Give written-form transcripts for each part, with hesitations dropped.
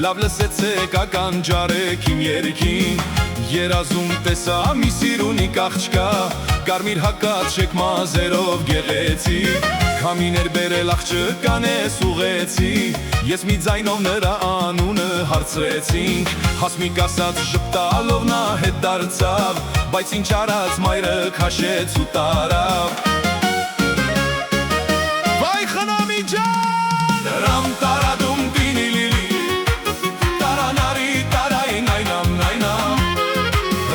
լավ լսեցեք ականջարեք իմ երգին երազում տեսա մի սիրունիկ աղջկա կարմիր հակած շեք մազերով գեղեցիկ քամիներ բերել աղջկան ես ուղեցի ես մի ձայնով նրա անունը հարցրեցինք հասմիկ ասած ժպտալով նա հետ դարձավ բայց ինչ արած մայրը քաշեց ու տարավ վայ խնամի ջան ռամ տարադում տինի լիլի տարանարի տարայի նայնամ նայնամ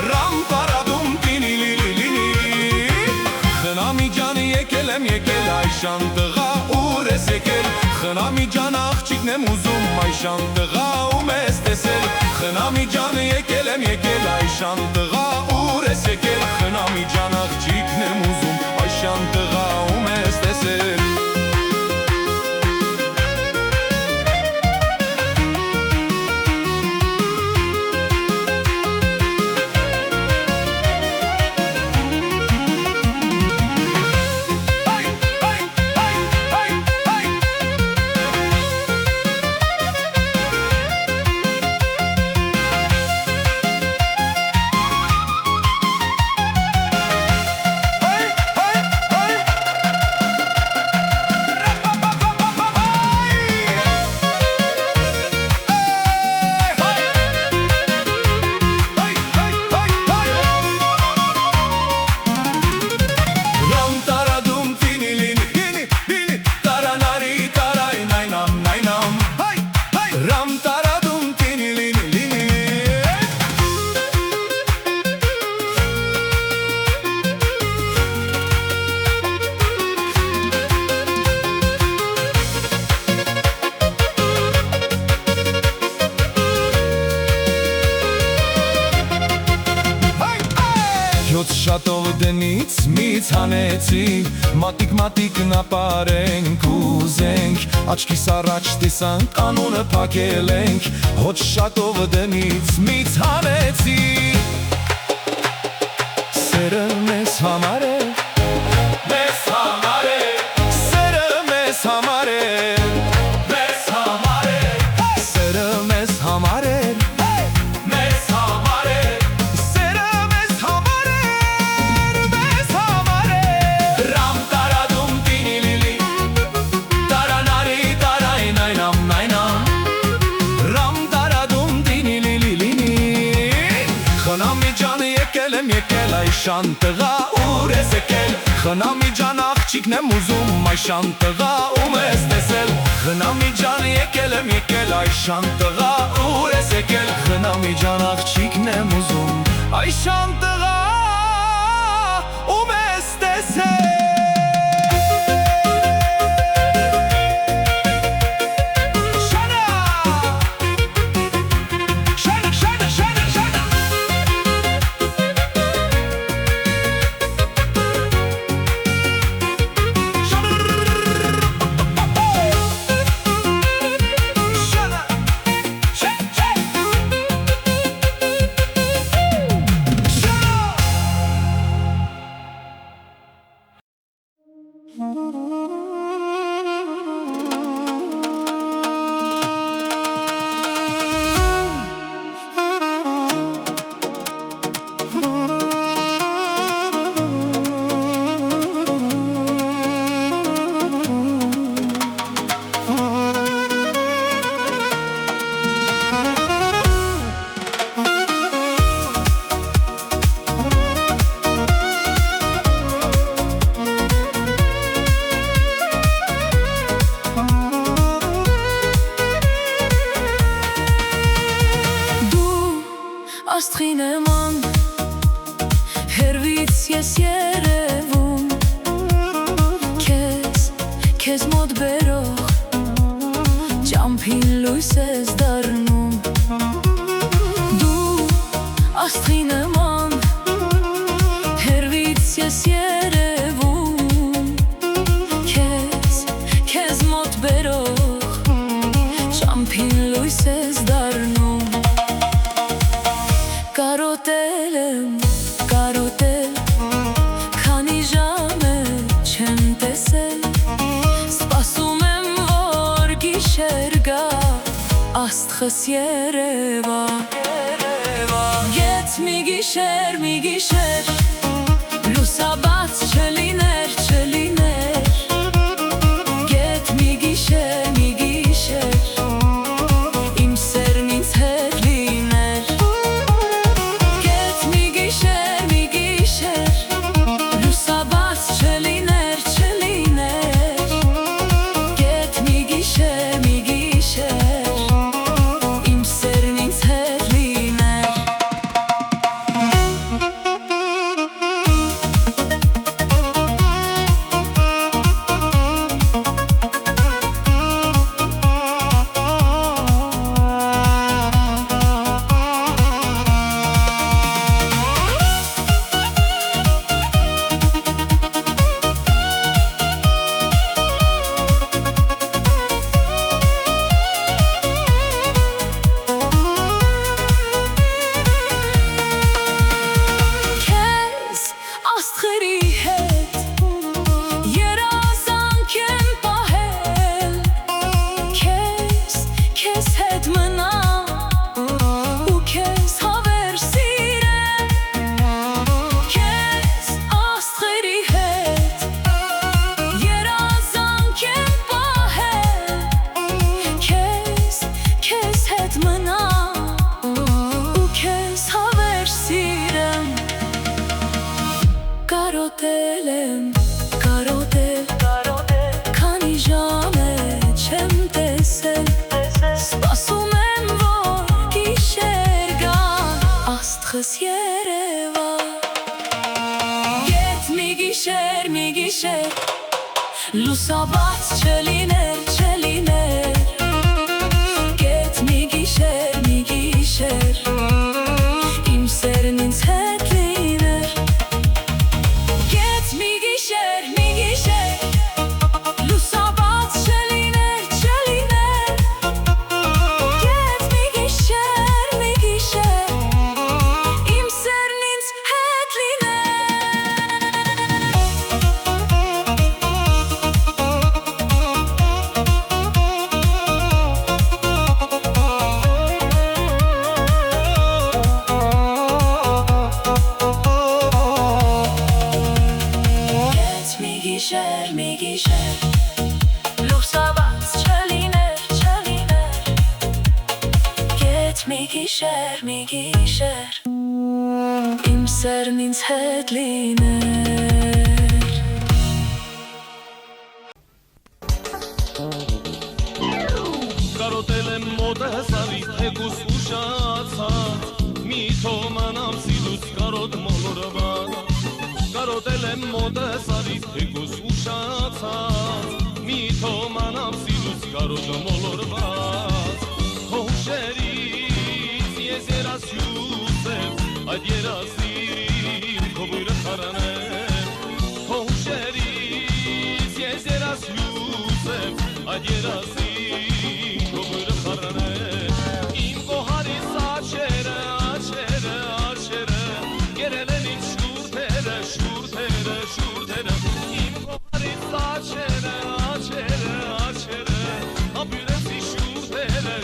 ռամ տարադում տինի լիլի լիլի խնամի ջան եկել եմ եկել այշան տղա ուր ես եկել խնամի ջան աղջիկն եմ ուզում այշան տղա ում ես տեսել խնամի ջան եկել եմ եկել այշան տղա ուր ես եկել խնամի ջան աղջիկն եմ ուզում այշան տղա ում ես տեսել Հյոց շատով դնից մից հանեցի մատիկ նապարենք ուզենք աչքիս առաջ տեսանք անունը պակել ենք հոց շատով դնից մից հանեցի սերը մեզ համար է մեզ համար է սերը մեզ համար է մեզ համար է սերը մեզ համար է Եկել այշան տղա ուր ես եկել խնամի ջան աղջիկն եմ ուզում այշան տղա ում ես տեսել խնամի ջան եկել եմ եկել այշան տղա ուր ես եկել խնամի ջան աղջիկն եմ ուզում այշան տղա ում ես տեսել Աստղի նման հեռվից ես երևում քեզ մոտ բերող ճամփին լույս ես դառնում դու աստղի նման հեռվից ես երևում քեզ մոտ բերող ճամփին լույս ես դառնում Կարոտել եմ, կարոտել, քանի ժամ է չեմ տեսել Սպասում եմ, որ գիշեր գա, աստղ աստղս երևա Ետ մի գիշեր լուսաբաց չլիներ Ետ մի գիշեր իմ սերն ինձ հետ լիներ Ետ մի գիշեր լուսաբաց չլիներ Ետ մի գիշեր իմ սերն ինձ հետ լիներ Աստղերի հետ երազանք եմ պահել Քեզ հետ մնամ ու քեզ հավեր սիրեմ Քեզ աստղերի հետ երազանք եմ պահել Քեզ հետ մնամ ու քեզ հավեր սիրեմ Կարոտել եմ, քանի ժամ է չեմ տեսել Սպասում եմ, որ գիշեր գա, աստղս երևա Ետ մի գիշեր, լուսաբաց չլիներ Ետ մի գիշեր, իմ սերն ինձ հետ լիներ լուսաբաց չլիներ Ետ մի գիշեր իմ սերն ինձ հետ մի գիշեր լուսաբաց չլիներ Ետ մի գիշեր իմ սերն ինձ հետ լիներ Կարոտել եմ մոտս արի թեկուս ուշացած Մի թոմանամ սիրուց կարոտ մոլորված Կարոտել եմ մոտս արի թեկուս ուշացած Մի թոմանամ սիրուց կարոտ մոլորված Հողշերից ես երաս հյուսեմ Այդ երասին քո բույրը խարանեմ Հողշերից ես երաս հյուսեմ Այդ երասին քո բույրը խարանեմ Իմ կողարիս աչերը Գերել են ինձ շուրթերը Իմ կողարից աչերը Ապյուրեց ի շուրթերը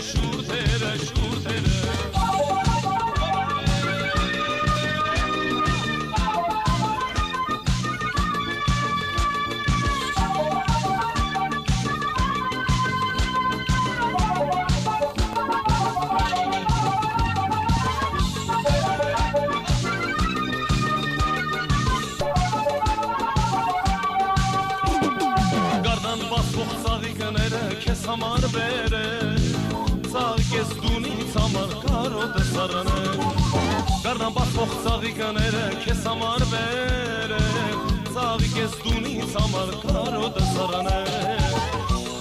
Քեզ համար բերել Ծաղիկ ես դունից համար կարոտ ես առանել Գարնան բացվող ծաղիկաները քեզ համար բերել Ծաղիկ ես դունից համար կարոտ ես առանել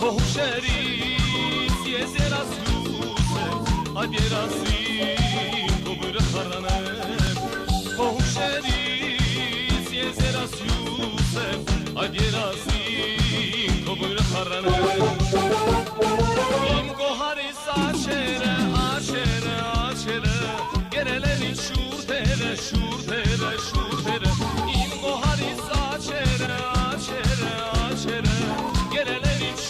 Քո հուշերից ես երաս հյուսեմ Այդ երասին քո բույրը խարանեմ Քո հուշերից ես երաս հյուսեմ Այդ երասին քո բույրը խարանեմ Իմ կողարիս աչերը Գերել են ինձ շուրթերը Իմ կողարիս աչերը Գերել են ինձ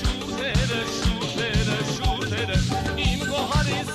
շուրթերը Իմ կողարիս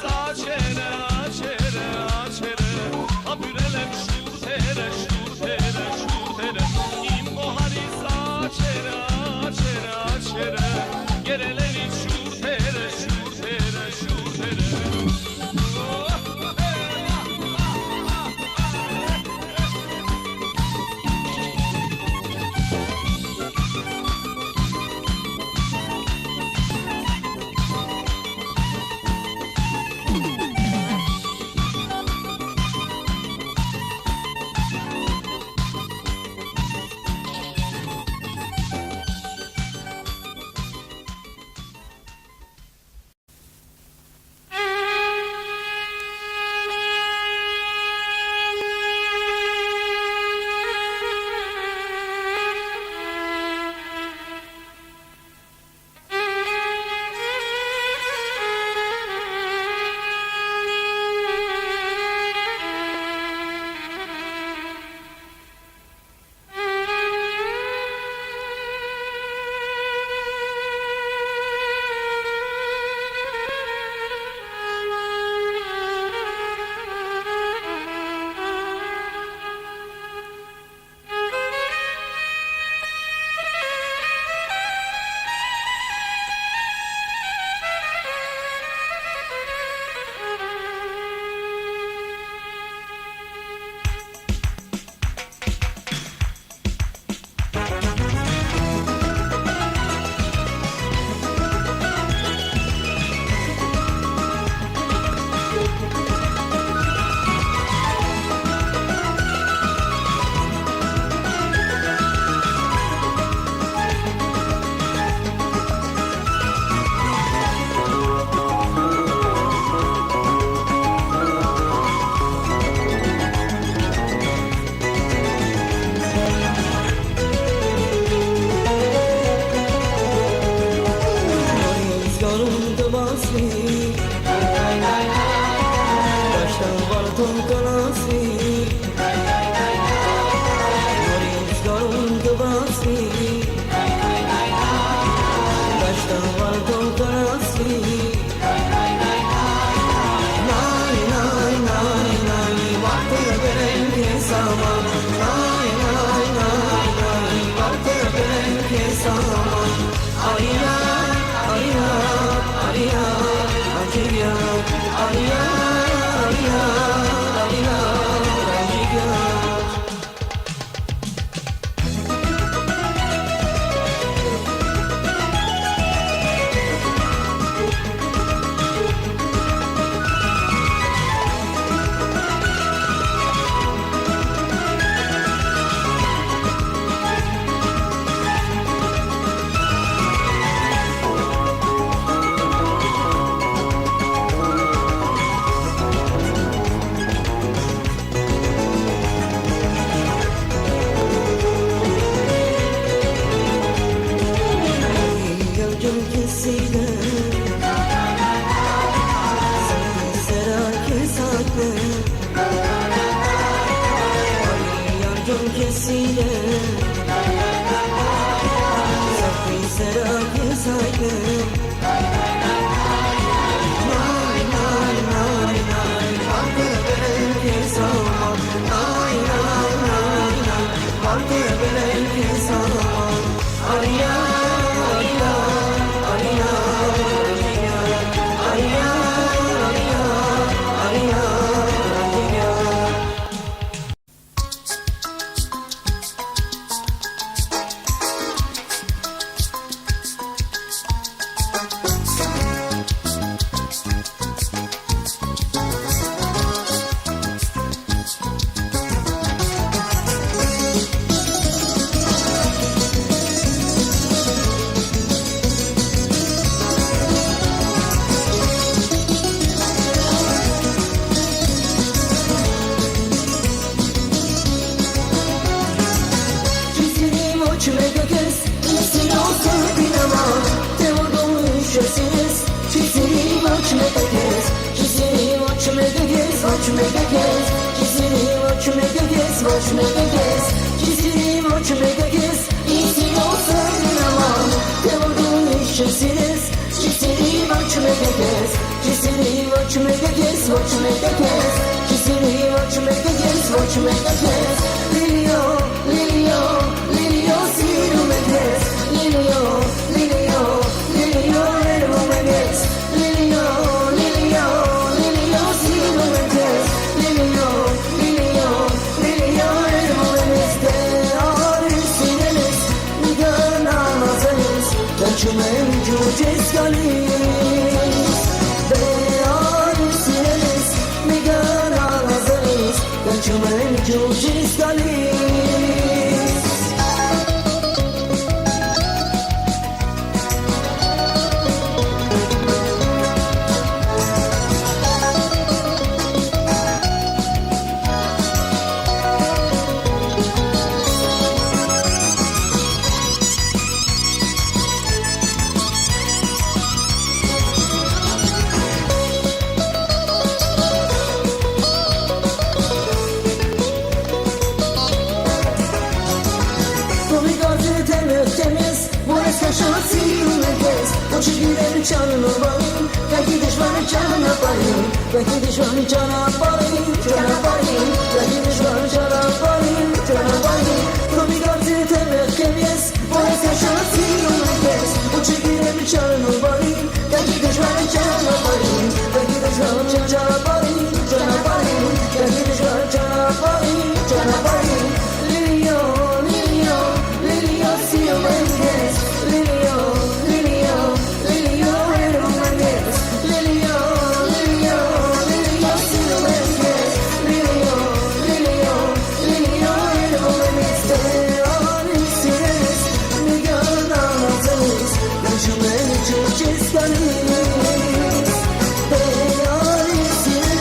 շեսես Չիսերի ոչ մեկը կես Չիսերի ոչ մեկը կես Ոչ մեկը կես Չիսերի ոչ մեկը կես Ոչ մեկը կես Չիսերի ոչ մեկը կես Իսի ոսր նման Թե որ դու ինչ շեսես Չիսերի ոչ մեկը կես Չիսերի ոչ մեկը կես Ոչ մեկը կես Չիսերի ոչ մեկը կես Ոչ մեկը կես Լիլիո, Լիլիո, Լիլիո սիրում է կես Լիլիո, Լիլիո, Լիլիո երվում է կես Լիլիո, Լիլիո, Լիլիո սիրում է կես Լիլիո, Լիլիո, Լիլիո երվում է կես Դե արի սիրել ես, մի գնամ ազել ես Դրջում եմ ջուջ ես գալիս Դե արի սիրել ես, մի գնամ ազել ես Դրջում եմ ջուջ ես գալիս Կայքի դժվարը ճանապարհին Կայքի դժվարը ճանապարհին Ճանապարհին Կայքի դժվարը ճանապարհին Ճանապարհին Քոմի գործի թե մեղք եմ ես Որ ես կաշած սիրում եմ ես Ու չգիրեմ ճանապարհին Կայքի դժվարը ճանապարհին Կայքի դժվարը ճանապարհին Ճանապարհին Կայքի դժվարը ճանապարհին Ճանապարհին Լիլիո, Լիլիո, Լիլիո սիրում եմ ես Լիլիո, Լիլիո, Լիլիո երվում եմ ես Լիլիո, Լիլիո, Լիլիո սիրում եմ ես Լիլիո, Լիլիո, Լիլիո երվում եմ ես Դե արի սիրել ես, մի գնամ ազել ես Դրջում եմ ջուջ ես գալիս Դե արի սիրել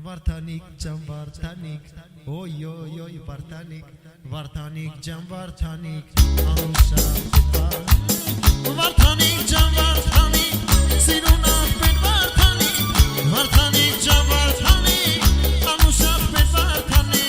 Vartanik jam vartanik, oy oy oy vartanik, vartanik jam vartanik, anusha vartanik jam vartanik, siruna pen vartanik, vartanik jam vartanik, anusha pen vartanik.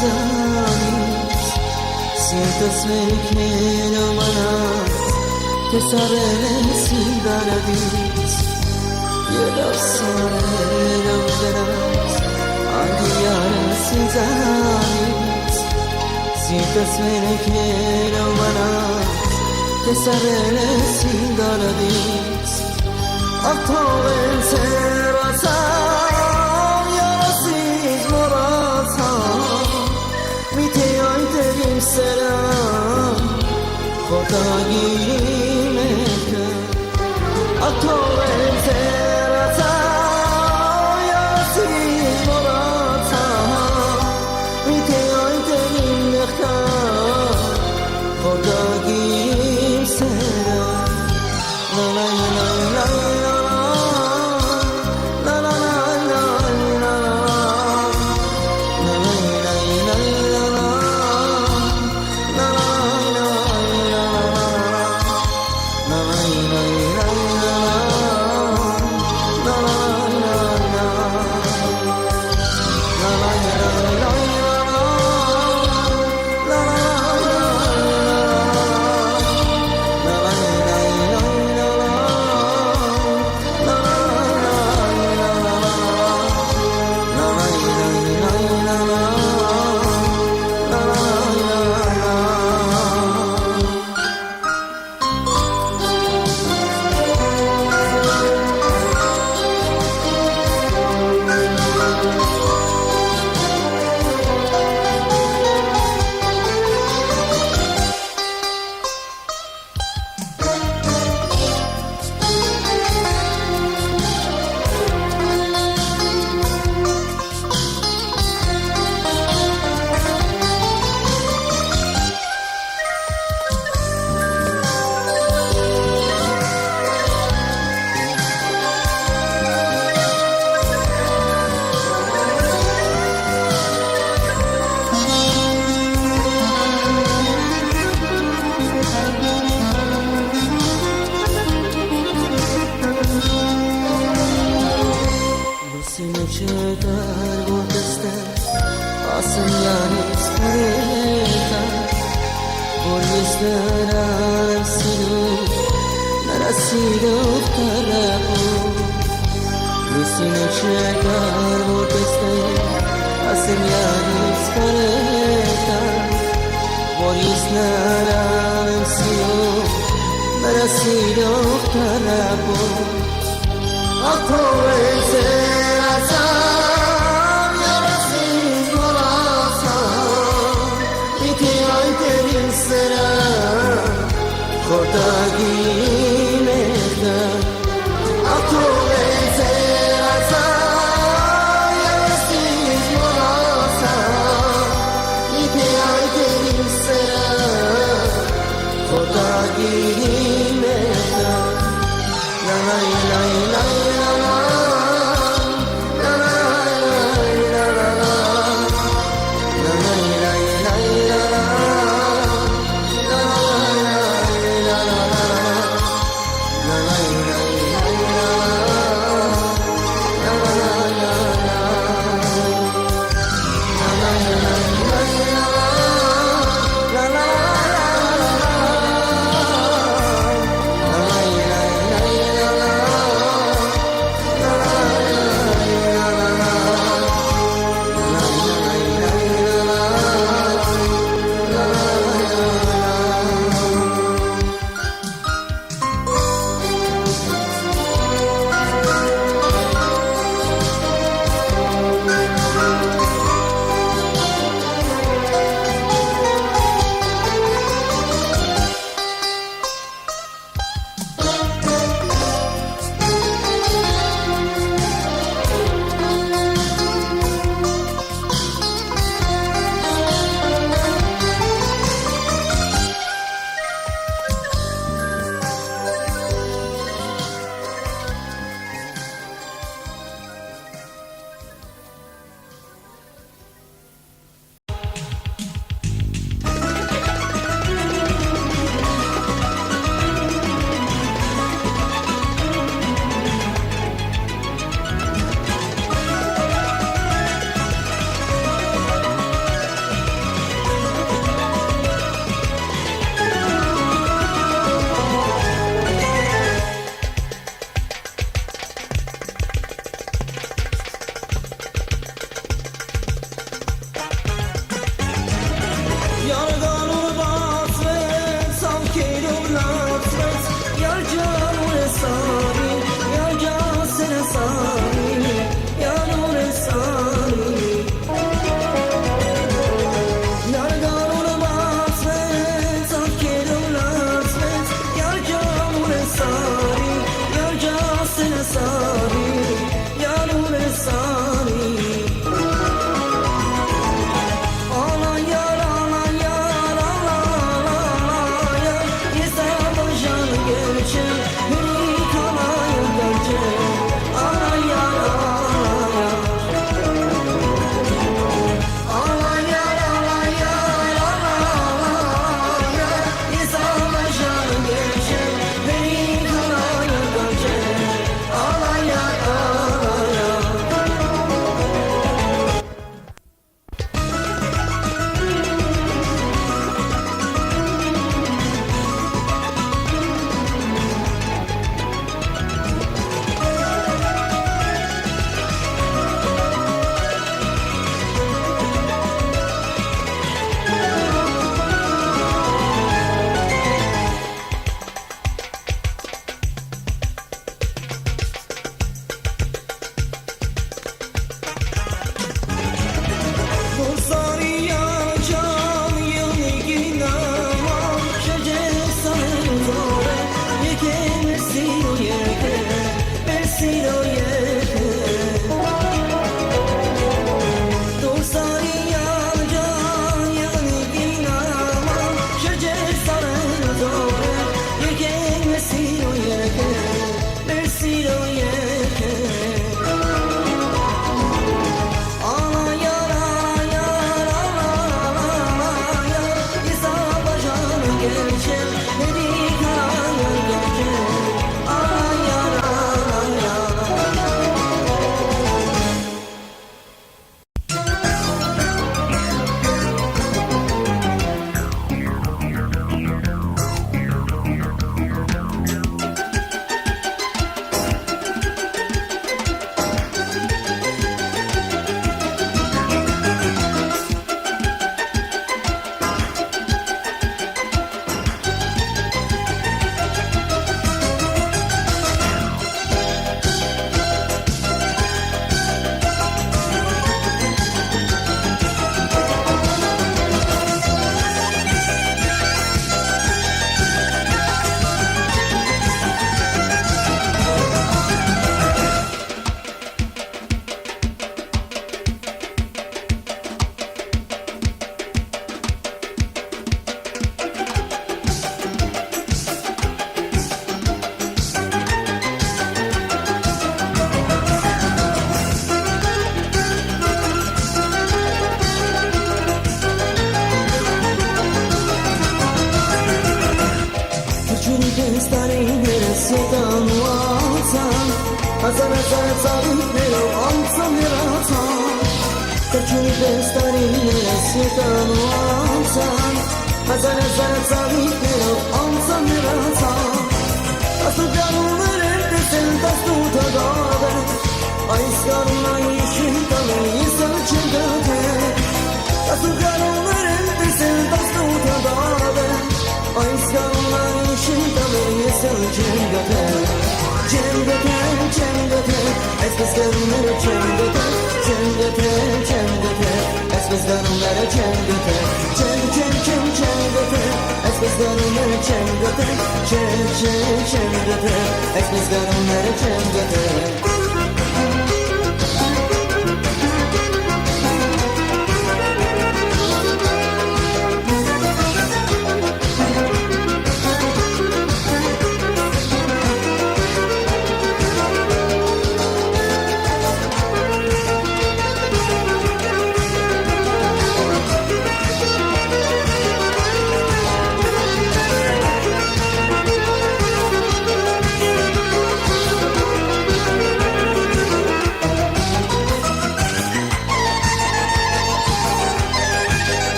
ինձանից Սիրտս վերքներ ամանած Տեսարել ես ինդարադից Եվ ավսարել ամդրած Անգիարս ինձանից Սիրտս վերքներ ամանած Տեսարել ես ինդարադից Աղթող եմ սերացավ Յարասից մորացավ Միթե այնտեղ իմ սերան Խոտագիրի մեկը Աղթող եմ սերացավ Յարասից մորացավ Միթե այնտեղ իմ մեղքան Խոտագիրի իմ սերան La la la la la Չկար որ տեսնեմ ասեմ յանից կրետա որ ես նրան եմ սիրում նրա սիրով տարապում լուսինը չկար որ տեսնեմ ասեմ յանից կրետա որ ես նրան եմ սիրում նրա սիրով տարապում Աղթող եմ սերացավ Յարասից մորացավ Միթե այնտեղ իմ սերան Խոտագիրի մեկը Աղթող եմ սերացավ Յարասից մորացավ Միթե այնտեղ իմ սերան Խոտագիրի մեկը La la la la la la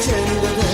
Çem